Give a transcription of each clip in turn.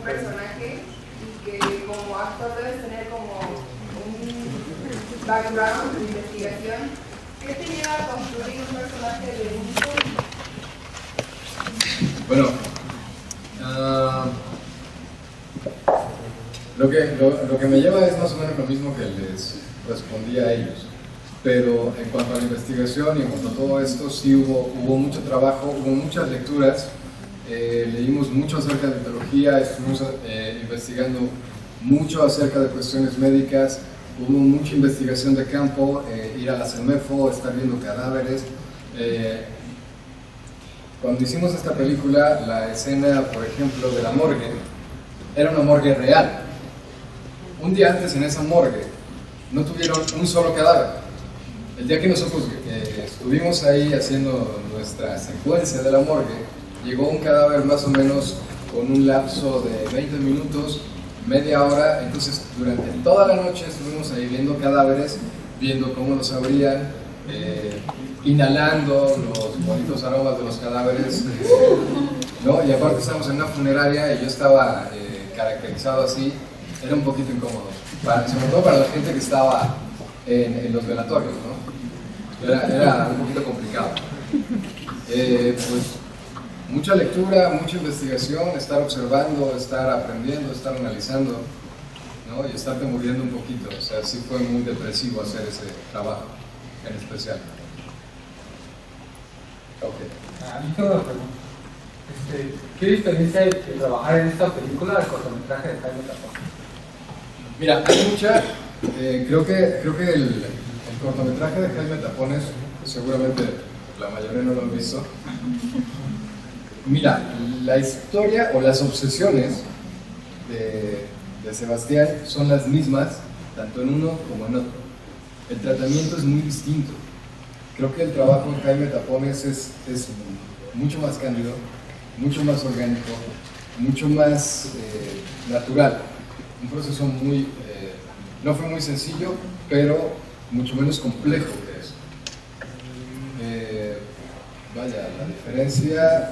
personaje y que como actor debes tener como un background de investigación. ¿Qué te lleva a construir un personaje de único? Bueno, lo que me lleva es más o menos lo mismo que les respondí a ellos. Pero en cuanto a la investigación y en cuanto a todo esto, sí hubo mucho trabajo, hubo muchas lecturas, leímos mucho acerca de etología, estuvimos investigando mucho acerca de cuestiones médicas, hubo mucha investigación de campo, ir a la CEMEFO, estar viendo cadáveres. Cuando hicimos esta película, la escena, por ejemplo, de la morgue, era una morgue real. Un día antes en esa morgue no tuvieron un solo cadáver. El día que nosotros estuvimos ahí haciendo nuestra secuencia de la morgue, llegó un cadáver más o menos con un lapso de 20 minutos, media hora. Entonces durante toda la noche estuvimos ahí viendo cadáveres, viendo cómo los abrían, inhalando los bonitos aromas de los cadáveres, ¿no? Y aparte estábamos en una funeraria y yo estaba caracterizado así. Era un poquito incómodo, sobre todo para la gente que estaba en los velatorios, ¿no? Era un poquito complicado. Pues mucha lectura, mucha investigación, estar observando, estar aprendiendo, estar analizando, ¿no? Y estarte muriendo un poquito. O sea, sí fue muy depresivo hacer ese trabajo en especial. Okay. Tengo una pregunta. ¿Qué diferencia hay de trabajar en esta película del cortometraje de Jaime Tapón? Mira, hay mucha. Creo que el cortometraje de Jaime Tapones, seguramente la mayoría no lo han visto. Mira, la historia o las obsesiones de Sebastián son las mismas, tanto en uno como en otro. El tratamiento es muy distinto. Creo que el trabajo de Jaime Tapones es mucho más cándido, mucho más orgánico, mucho más natural. Un proceso no fue muy sencillo, pero mucho menos complejo que eso. Vaya, la diferencia,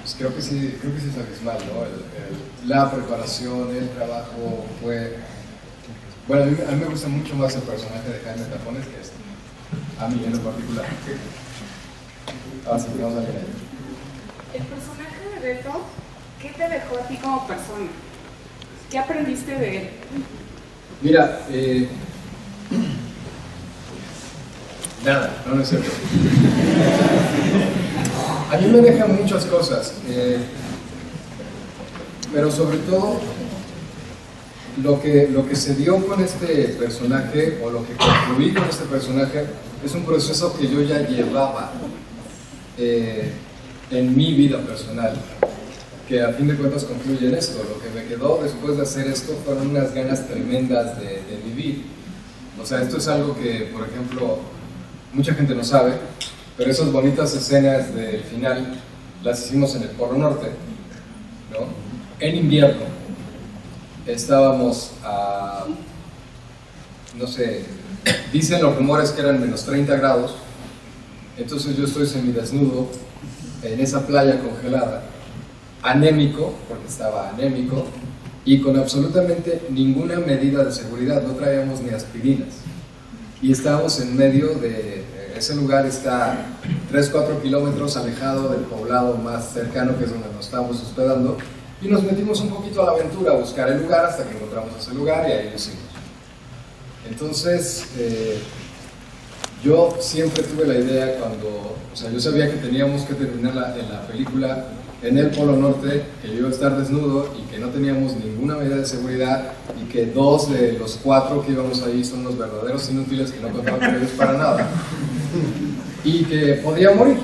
pues creo que sí es abismal, ¿no? La preparación, el trabajo fue... Bueno, a mí me gusta mucho más el personaje de Jaime Tapones que este. A mí en lo particular. Así que vamos a ver ahí. El personaje de Beto, ¿qué te dejó a ti como persona? ¿Qué aprendiste de él? Mira, nada, no es cierto. A mí me dejan muchas cosas, pero sobre todo lo que se dio con este personaje, o lo que concluí con este personaje, es un proceso que yo ya llevaba en mi vida personal, que a fin de cuentas concluye en esto. Lo que me quedó después de hacer esto fueron unas ganas tremendas de vivir. O sea, esto es algo que, por ejemplo, mucha gente no sabe, pero esas bonitas escenas del final las hicimos en el Polo Norte, ¿no? En invierno. Estábamos a, no sé, dicen los rumores que eran menos 30 grados, entonces yo estoy semidesnudo en esa playa congelada, anémico, porque estaba anémico, y con absolutamente ninguna medida de seguridad, no traíamos ni aspirinas. Y estábamos en medio de, ese lugar está 3-4 kilómetros alejado del poblado más cercano, que es donde nos estábamos hospedando, y nos metimos un poquito a la aventura a buscar el lugar hasta que encontramos ese lugar y ahí lo hicimos. Entonces, yo siempre tuve la idea o sea, yo sabía que teníamos que terminar la película en el Polo Norte, que yo iba a estar desnudo y que no teníamos ninguna medida de seguridad y que 2 de los 4 que íbamos ahí son los verdaderos inútiles que no contaban con ellos para nada y que podía morir.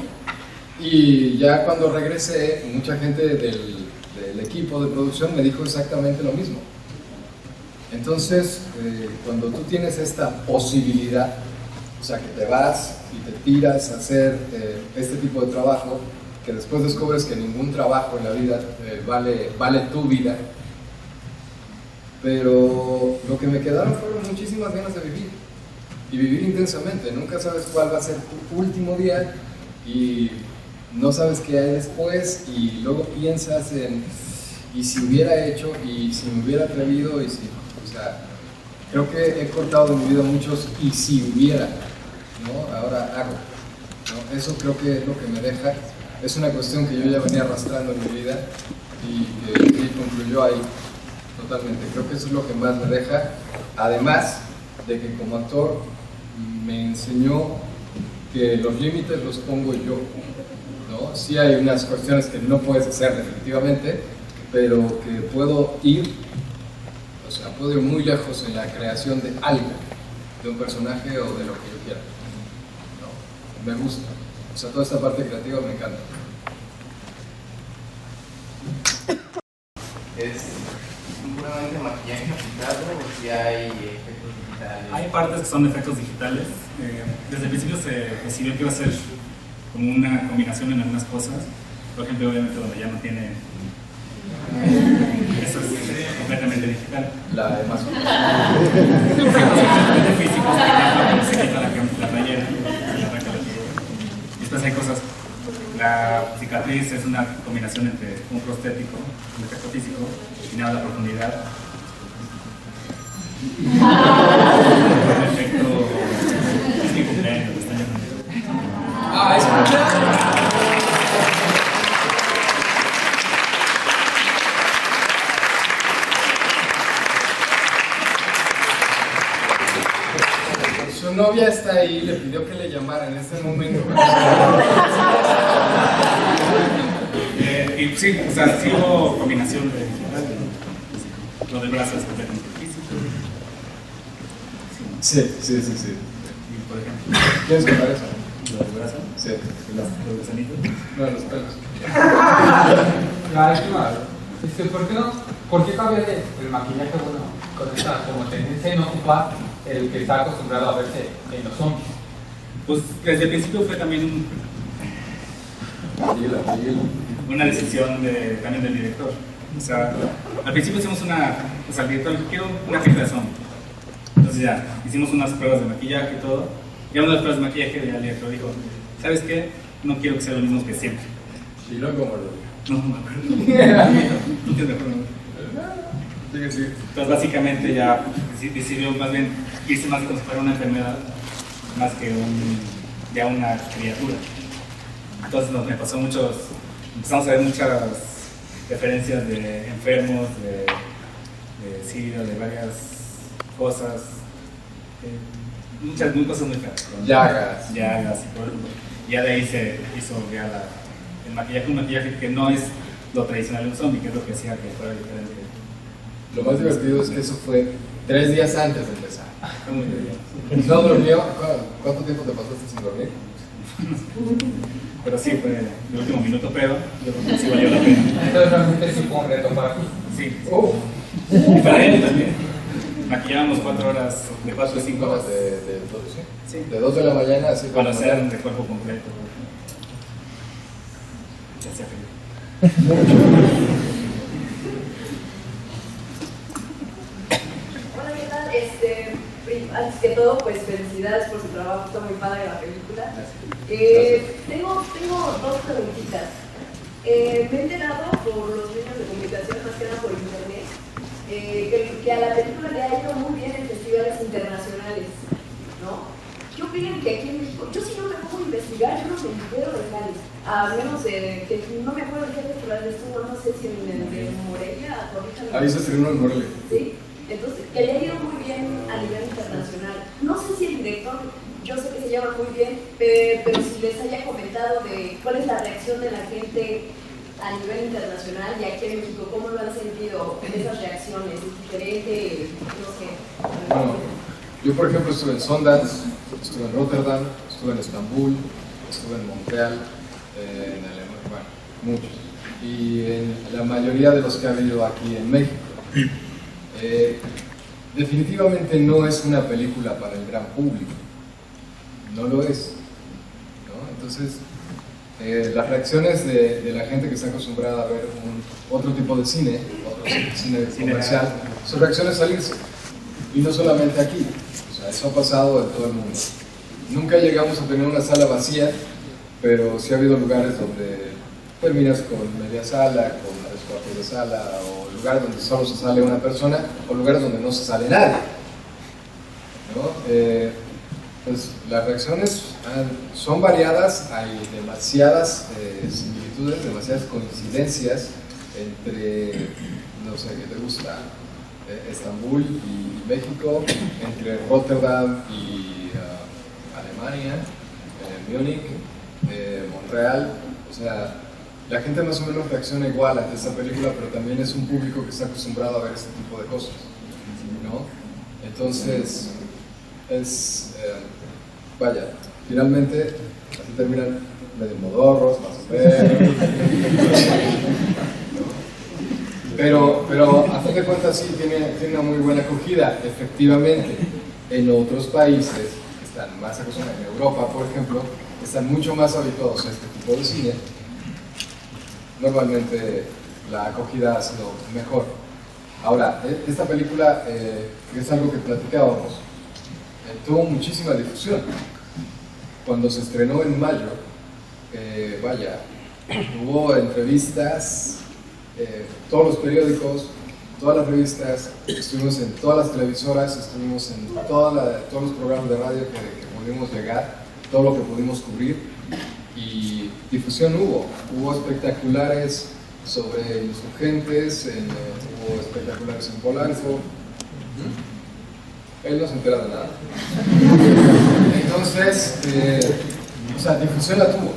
Y ya cuando regresé, mucha gente del equipo de producción me dijo exactamente lo mismo. Entonces, cuando tú tienes esta posibilidad, o sea, que te vas y te tiras a hacer este tipo de trabajo, que después descubres que ningún trabajo en la vida vale tu vida, pero lo que me quedaron fueron muchísimas ganas de vivir, y vivir intensamente. Nunca sabes cuál va a ser tu último día, y no sabes qué hay después, y luego piensas en, y si hubiera hecho, y si me hubiera atrevido, y si, o sea, creo que he cortado de mi vida muchos y si hubiera, ¿no? Ahora hago, ¿no? Eso creo que es lo que me deja, es una cuestión que yo ya venía arrastrando en mi vida y que concluyó ahí, totalmente. Creo que eso es lo que más me deja, además de que como actor me enseñó que los límites los pongo yo, ¿no? Sí hay unas cuestiones que no puedes hacer definitivamente, pero que puedo ir, o sea, puedo ir muy lejos en la creación de algo, de un personaje o de lo que yo quiera, ¿no? Me gusta, o sea, toda esta parte creativa me encanta. ¿Es puramente maquillaje aplicado o si hay efectos digitales? Hay partes que son efectos digitales. Desde el principio se decidió que iba a ser como una combinación en algunas cosas. Por ejemplo, obviamente donde ya no tiene... Eso es completamente digital. La de más Completamente físico, se quita la playera, se le arranca la piel. Y después hay cosas... La cicatriz es una combinación entre un prostético, un efecto físico, destinado a la profundidad. Un efecto... Es mi cumpleaños, me están llamando. ¡Ah, es cumpleaños! Su novia está ahí, le pidió que le llamara en este momento. Y sí, o sea, sí hubo combinación de lo del brazo es completamente físico. Sí. Y por ejemplo, ¿Quieres contar eso? lo del brazo, Sí. los gusanitos. No, los pelos. La última, ¿por qué cambia el maquillaje con esta como tendencia en no ocupar el que está acostumbrado a verse en los zombies? Pues desde el principio fue también una decisión también del director. O sea, al principio hicimos o sea, el director dijo, quiero una película de zombie. Entonces ya, hicimos unas pruebas de maquillaje y todo. Y a una de las pruebas de maquillaje el director dijo, ¿sabes qué? No quiero que sea lo mismo que siempre. Y luego muerdo. No me acuerdo. ¿Tú tienes de acuerdo? Sí. Entonces básicamente ya decidió más bien irse más como si fuera una enfermedad, más que ya una criatura. Entonces me pasó empezamos a ver muchas referencias de enfermos, de SIDA, de varias cosas, muchas cosas muy feas. Llagas. Llagas y todo. Y ya de ahí se hizo ya el maquillaje, un maquillaje que no es lo tradicional de un zombie, que es lo que hacía que fuera diferente. Lo más divertido es que eso fue 3 días antes de empezar. Fue muy bien. ¿No durmió? ¿Cuánto tiempo te pasaste sin dormir? Pero sí, fue el último minuto, pero yo creo que sí valió la pena. Entonces realmente sí fue un reto para ti. Sí. Oh. Y para él también. Maquillábamos 4 horas, de 4 a 5 horas. Sí. De 2 de la mañana a 5 de Para la hacer mañana. de cuerpo completo. Ya hacía frío. Hola, ¿qué tal? Antes que todo, pues felicidades por su trabajo, está muy padre la película. Tengo 2 preguntitas. Me he enterado por los medios de comunicación, más que nada por internet, que a la película le ha ido muy bien en festivales internacionales, ¿no? ¿Qué opinan que aquí en México? Yo si no me pongo a investigar, yo no me entero de Cali, a menos que no me acuerdo de qué festival estuvo, no sé si en el de Morelia, Ahí se estrenó en Morelia. ¿sí? Entonces, que le ha ido muy bien a nivel internacional. No sé si el director, yo sé que se llama muy bien, pero si les haya comentado de cuál es la reacción de la gente a nivel internacional y aquí en México, ¿cómo lo han sentido esas reacciones? ¿Es diferente? No sé. Bueno, yo por ejemplo estuve en Sundance, estuve en Rotterdam, estuve en Estambul, estuve en Montreal, en Alemania, bueno, muchos. Y en la mayoría de los que ha habido aquí en México. Definitivamente no es una película para el gran público, no lo es, ¿no? Entonces, las reacciones de la gente que está acostumbrada a ver otro tipo de cine, otro cine comercial, su reacción es salirse, y no solamente aquí, o sea, eso ha pasado en todo el mundo. Nunca llegamos a tener una sala vacía, pero sí ha habido lugares donde terminas con media sala, con 3/4 de sala, o lugares donde solo se sale una persona, o lugares donde no se sale nadie, ¿no? Pues las reacciones son variadas, hay demasiadas similitudes, demasiadas coincidencias entre, no sé, ¿qué te gusta? Estambul y México, entre Rotterdam y Alemania, Múnich, Montreal. O sea, la gente más o menos reacciona igual ante esta película, pero también es un público que está acostumbrado a ver este tipo de cosas, ¿no? Entonces, vaya, finalmente, así terminan medio modorros, más o menos. Pero a fin de cuentas sí tiene una muy buena acogida. Efectivamente, en otros países que están más acostumbrados, en Europa por ejemplo, están mucho más habituados a este tipo de cine. Normalmente la acogida ha sido mejor. Ahora, esta película, que es algo que platicábamos, tuvo muchísima difusión. Cuando se estrenó en mayo, vaya, hubo entrevistas, todos los periódicos, todas las revistas, estuvimos en todas las televisoras, estuvimos en todos los programas de radio que pudimos llegar, todo lo que pudimos cubrir, y difusión hubo espectaculares sobre insurgentes, hubo espectaculares en Polanco. Él no se entera de nada. Entonces, o sea, difusión la tuvo.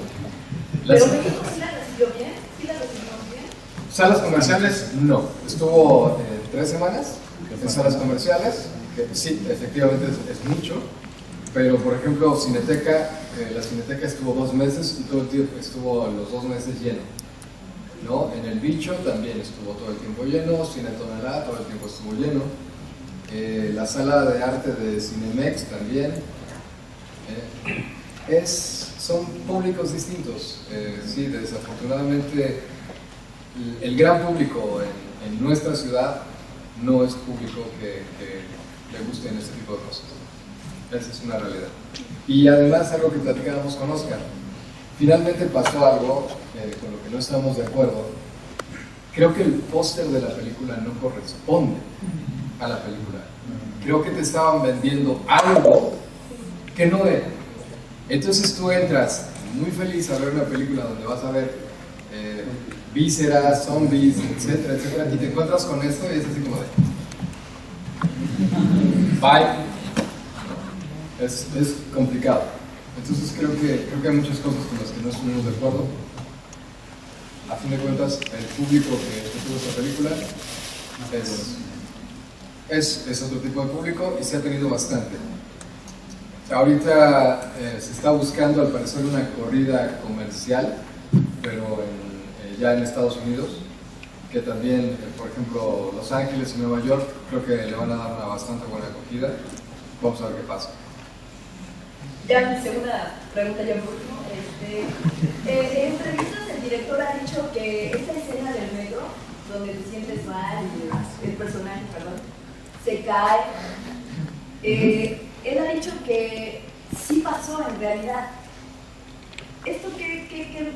Pero México sí la recibió bien, sí la recibimos bien. Salas comerciales, no. Estuvo 3 semanas en salas comerciales, que sí, efectivamente es mucho, pero por ejemplo, Cineteca, la Cineteca estuvo 2 meses y todo el tiempo estuvo los 2 meses lleno, ¿no? En El Bicho también estuvo todo el tiempo lleno, Cine Tonalá todo el tiempo estuvo lleno, la sala de arte de Cinemex también. Son públicos distintos. Sí, desafortunadamente el gran público en nuestra ciudad no es público que le gusten este tipo de cosas. Esa es una realidad. Y además, algo que platicábamos con Oscar, finalmente pasó algo con lo que no estábamos de acuerdo. Creo que el póster de la película no corresponde a la película. Creo que te estaban vendiendo algo que no era. Entonces tú entras muy feliz a ver una película donde vas a ver vísceras, zombies, etcétera, etcétera, y te encuentras con esto y es así como de bye. Es complicado. Entonces creo que hay muchas cosas con las que no estuvimos de acuerdo. A fin de cuentas, el público que tuvo esta película es otro tipo de público y se ha tenido bastante. Ahorita se está buscando, al parecer, una corrida comercial, pero ya en Estados Unidos, que también, por ejemplo, Los Ángeles y Nueva York, creo que le van a dar una bastante buena acogida. Vamos a ver qué pasa. Ya mi segunda pregunta, ya por último. En entrevistas el director ha dicho que esta escena del metro, donde te sientes mal y el personaje, se cae, él ha dicho que sí pasó en realidad. ¿Esto qué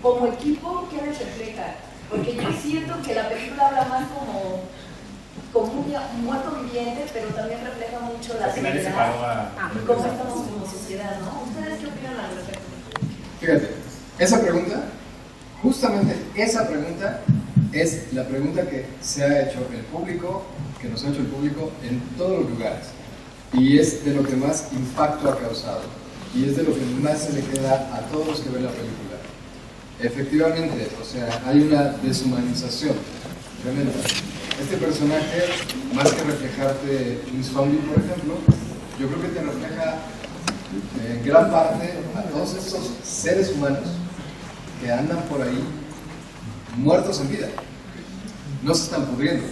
como equipo, qué les refleja? Porque yo siento que la película habla más como un muerto viviente, pero también refleja mucho la sociedad y cómo estamos como sociedad, ¿no? ¿Ustedes qué opinan al respecto? Fíjate, esa pregunta, justamente esa pregunta, es la pregunta que se ha hecho el público, que nos ha hecho el público en todos los lugares. Y es de lo que más impacto ha causado. Y es de lo que más se le queda a todos los que ven la película. Efectivamente, o sea, hay una deshumanización tremenda. Este personaje, más que reflejarte un zombie, por ejemplo, yo creo que te refleja en gran parte a todos estos seres humanos que andan por ahí muertos en vida. No se están pudriendo,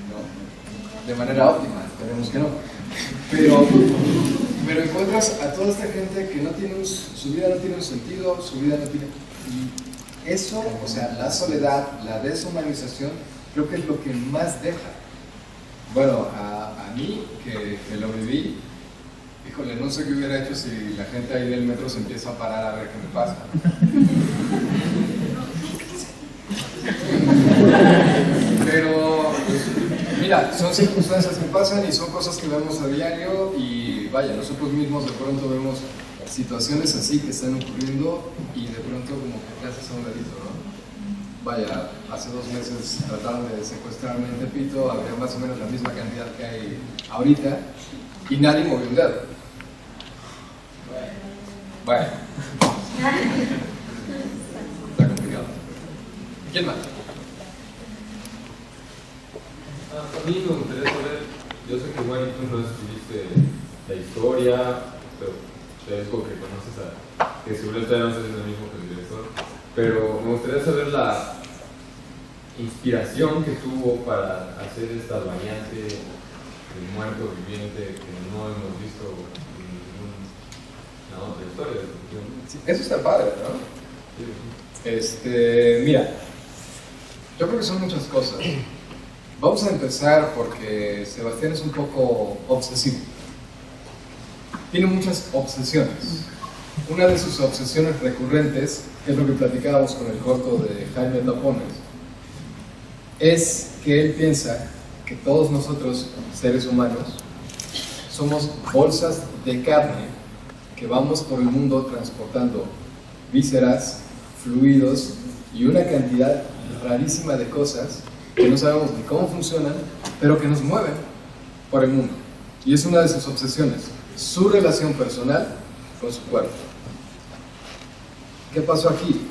¿no? De manera óptima, esperemos que no. Pero encuentras a toda esta gente que no tiene su vida no tiene un sentido, su vida no tiene... Y eso, o sea, la soledad, la deshumanización, creo que es lo que más deja. Bueno, a mí, que lo viví, híjole, no sé qué hubiera hecho si la gente ahí del metro se empieza a parar a ver qué me pasa. Pero, mira, son circunstancias que pasan y son cosas que vemos a diario y vaya, nosotros mismos de pronto vemos situaciones así que están ocurriendo y de pronto como que te haces a un ladito, ¿no? Vaya, hace 2 meses trataron de secuestrarme en Tepito, había más o menos la misma cantidad que hay ahorita y nadie movió un dedo. Bueno. Está complicado. ¿Quién más? A mí me gustaría saber, yo sé que bueno, tú no escribiste la historia, pero te digo que conoces a, que seguro no sé si es el mismo que el director, pero me gustaría saber la inspiración que tuvo para hacer esta variante del muerto viviente que no hemos visto en ninguna otra historia. Sí, eso está padre, ¿no? Sí. Mira, yo creo que son muchas cosas. Vamos a empezar porque Sebastián es un poco obsesivo. Tiene muchas obsesiones. Una de sus obsesiones recurrentes, que es lo que platicábamos con el corto de Jaime Tapones, es que él piensa que todos nosotros, seres humanos, somos bolsas de carne que vamos por el mundo transportando vísceras, fluidos y una cantidad rarísima de cosas que no sabemos ni cómo funcionan, pero que nos mueven por el mundo. Y es una de sus obsesiones, su relación personal con su cuerpo. ¿Qué pasó aquí?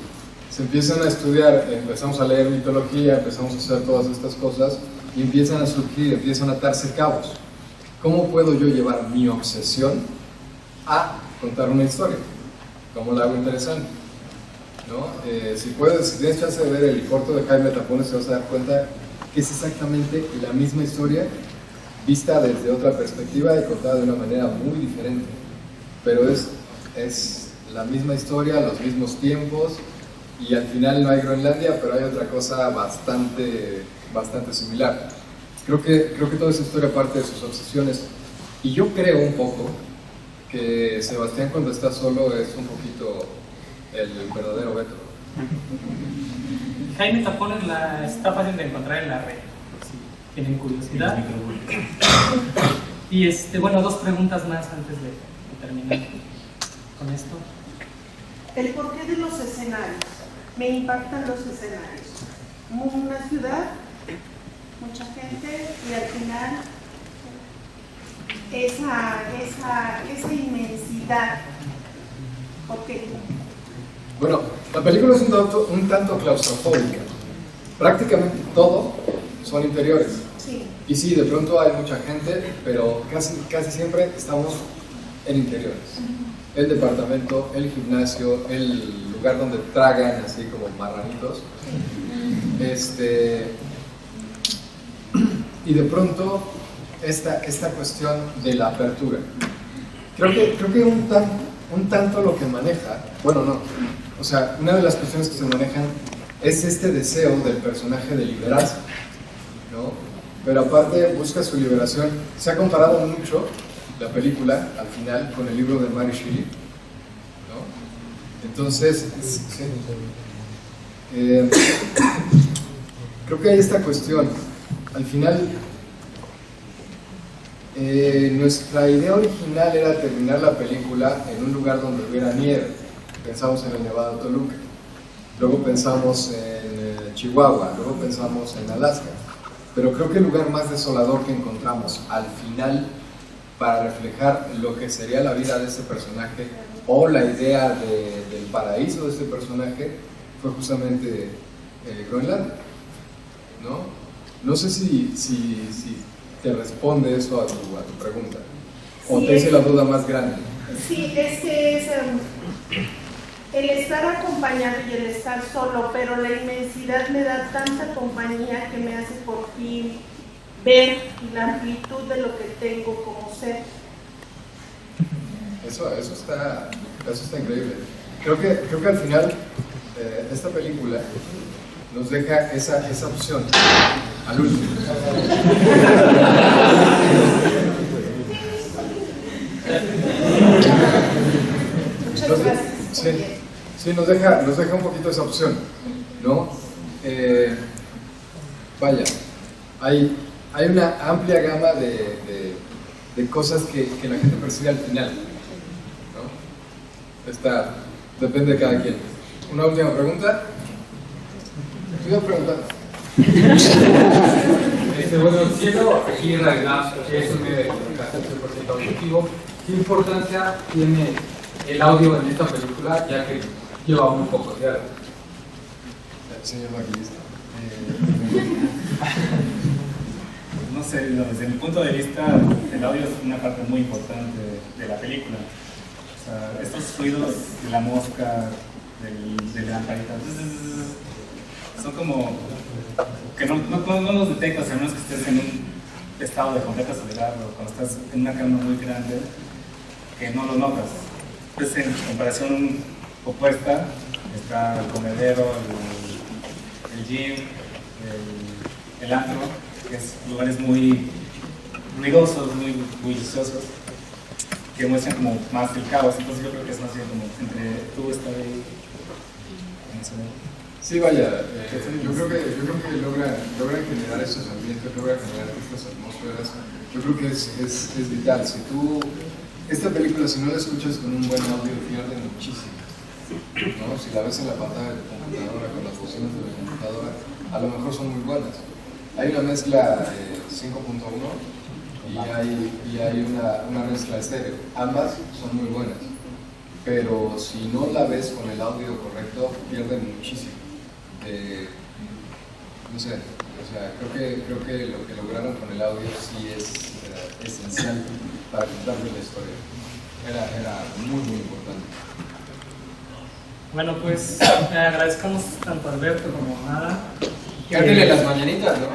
Se empiezan a estudiar, empezamos a leer mitología, empezamos a hacer todas estas cosas y empiezan a surgir, empiezan a atarse cabos. ¿Cómo puedo yo llevar mi obsesión a contar una historia? ¿Cómo la hago interesante? ¿No? Si tienes chance de ver el corto de Jaime Tapones, te vas a dar cuenta que es exactamente la misma historia vista desde otra perspectiva y contada de una manera muy diferente. Pero es la misma historia, los mismos tiempos y al final no hay Groenlandia, pero hay otra cosa bastante similar. Creo que toda esa historia parte de sus obsesiones y yo creo un poco que Sebastián cuando está solo es un poquito el verdadero Beto. Jaime Tapones está fácil de encontrar en la red, si tienen curiosidad. Y bueno, 2 preguntas más antes de terminar con esto. El porqué de los escenarios. Me impactan los escenarios. Una ciudad, mucha gente y al final esa inmensidad. ¿Por qué? Bueno, la película es un tanto claustrofóbica. Prácticamente todo son interiores. Sí. Y sí, de pronto hay mucha gente, pero casi siempre estamos en interiores. El departamento, el gimnasio, el lugar donde tragan así como marranitos. Y de pronto esta cuestión de la apertura. Creo que un tanto lo que maneja, bueno no, o sea, una de las cuestiones que se manejan es este deseo del personaje de liberarse, ¿no? Pero aparte busca su liberación. Se ha comparado mucho la película al final con el libro de Mary Shelley, ¿no? Entonces, creo que hay esta cuestión. Al final, nuestra idea original era terminar la película en un lugar donde hubiera nieve. Pensamos en el Nevado de Toluca, luego pensamos en Chihuahua, luego pensamos en Alaska. Pero creo que el lugar más desolador que encontramos al final para reflejar lo que sería la vida de este personaje o la idea del paraíso de este personaje fue justamente Groenlandia, ¿no? No sé si te responde eso a tu pregunta o te hice la duda más grande. Sí, el estar acompañado y el estar solo, pero la inmensidad me da tanta compañía que me hace por fin ver la amplitud de lo que tengo como ser. Eso está increíble. Creo que al final esta película nos deja esa opción al último. Muchas gracias. Sí, nos deja un poquito esa opción, ¿no? vaya, hay una amplia gama de cosas que la gente percibe al final, ¿no? Depende de cada quien. Una última pregunta. ¿Te iba a preguntar? Bueno, siendo aquí en realidad que es un medio de comunicación 100% auditivo, ¿qué importancia tiene el audio en esta película, ya que lleva muy pocos diálogos? Señor maquillista. No sé, desde mi punto de vista, el audio es una parte muy importante de la película. O sea, estos ruidos de la mosca, de la lamparita, son como que no los detectas, a menos que estés en un estado de completa soledad o cuando estás en una cama muy grande, que no los notas. Entonces, en comparación opuesta, está el comedero, el gym, el antro, que es lugares muy ruidosos, muy bulliciosos, que muestran como más el caos. Entonces yo creo que es más bien como entre tú estar ahí. Sí, vaya, yo creo que logra generar esos ambientes, logra generar estas atmósferas. Yo creo que es vital. Esta película, si no la escuchas con un buen audio, pierde muchísimo, ¿no? Si la ves en la pantalla de tu computadora, con las bocinas de la computadora, a lo mejor son muy buenas. Hay una mezcla 5.1 y hay una mezcla estéreo. Ambas son muy buenas, pero si no la ves con el audio correcto, pierden muchísimo. No sé, o sea, creo que lo que lograron con el audio sí es esencial para contarles la historia. Era muy, muy importante. Bueno, pues agradezcamos tanto a Alberto como a Ada. Cántele las mañanitas, ¿no?